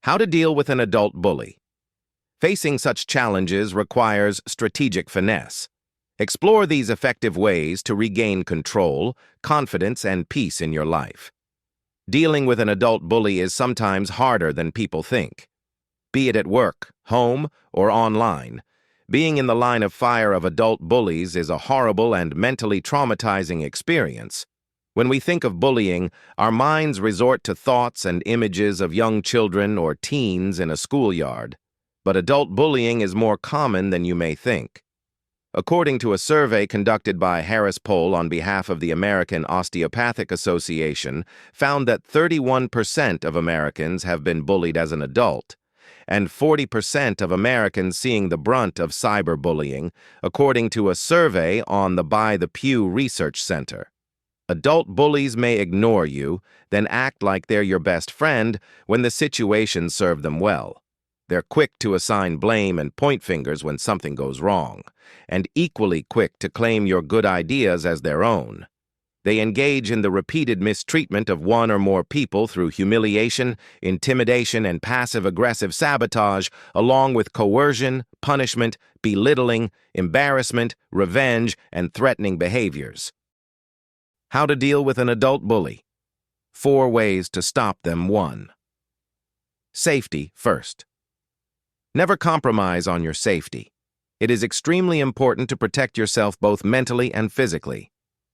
How to deal with an adult bully. Facing such challenges requires strategic finesse. Explore these effective ways to regain control, confidence, and peace in your life. Dealing with an adult bully is sometimes harder than people think. Be it at work, home, or online, being in the line of fire of adult bullies is a horrible and mentally traumatizing experience. When we think of bullying, our minds resort to thoughts and images of young children or teens in a schoolyard. But adult bullying is more common than you may think. According to a survey conducted by Harris Poll on behalf of the American Osteopathic Association, found that 31% of Americans have been bullied as an adult, and 40% of Americans seeing the brunt of cyberbullying, according to a survey on the By the Pew Research Center. Adult bullies may ignore you, then act like they're your best friend when the situation served them well. They're quick to assign blame and point fingers when something goes wrong, and equally quick to claim your good ideas as their own. They engage in the repeated mistreatment of one or more people through humiliation, intimidation, and passive-aggressive sabotage, along with coercion, punishment, belittling, embarrassment, revenge, and threatening behaviors. How to deal with an adult bully. 4 ways to stop them. 1. Safety first. Never compromise on your safety. It is extremely important to protect yourself both mentally and physically.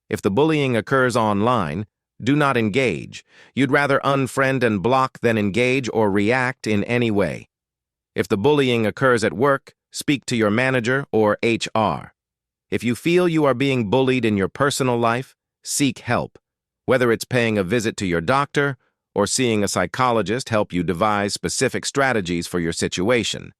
If the bullying occurs online, do not engage. You'd rather unfriend and block than engage or react in any way. If the bullying occurs at work, speak to your manager or HR. If you feel you are being bullied in your personal life, seek help, whether it's paying a visit to your doctor or seeing a psychologist help you devise specific strategies for your situation.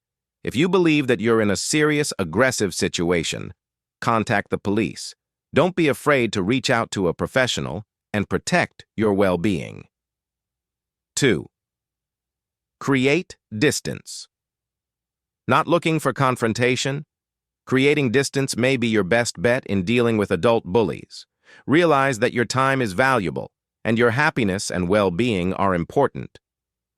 If you believe that you're in a serious, aggressive situation, contact the police. Don't be afraid to reach out to a professional and protect your well-being. 2. Create distance. Not looking for confrontation? Creating distance may be your best bet in dealing with adult bullies. Realize that your time is valuable, and your happiness and well-being are important.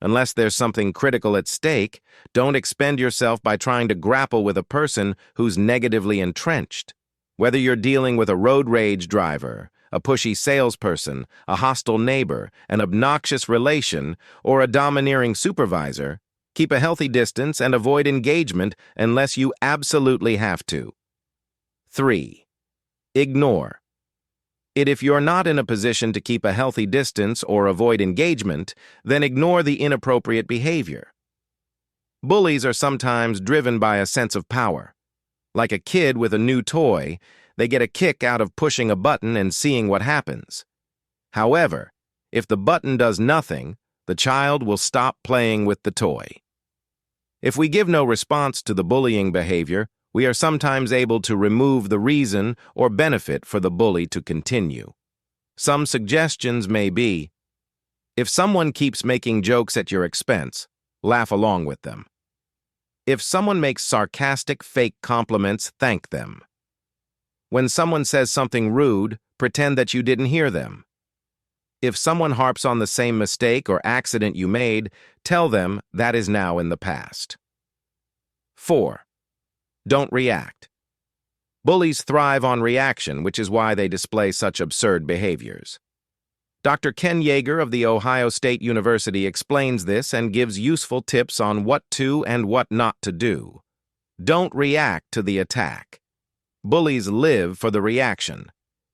Unless there's something critical at stake, don't expend yourself by trying to grapple with a person who's negatively entrenched. Whether you're dealing with a road rage driver, a pushy salesperson, a hostile neighbor, an obnoxious relation, or a domineering supervisor, keep a healthy distance and avoid engagement unless you absolutely have to. 3. Ignore. If you're not in a position to keep a healthy distance or avoid engagement, then ignore the inappropriate behavior. Bullies are sometimes driven by a sense of power. Like a kid with a new toy, they get a kick out of pushing a button and seeing what happens. However, if the button does nothing, the child will stop playing with the toy. If we give no response to the bullying behavior, we are sometimes able to remove the reason or benefit for the bully to continue. Some suggestions may be: if someone keeps making jokes at your expense, laugh along with them. If someone makes sarcastic, fake compliments, thank them. When someone says something rude, pretend that you didn't hear them. If someone harps on the same mistake or accident you made, tell them that is now in the past. 4. Don't react. Bullies thrive on reaction, which is why they display such absurd behaviors. Dr. Ken Yeager of The Ohio State University explains this and gives useful tips on what to and what not to do. Don't react to the attack. Bullies live for the reaction.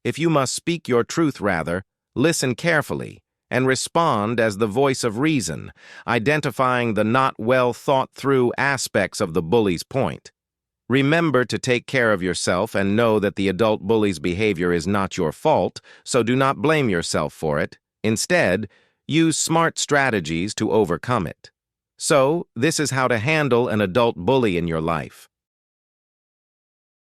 If you must speak your truth, rather, listen carefully and respond as the voice of reason, identifying the not well thought through aspects of the bully's point. Remember to take care of yourself and know that the adult bully's behavior is not your fault, so do not blame yourself for it. Instead, use smart strategies to overcome it. So, this is how to handle an adult bully in your life.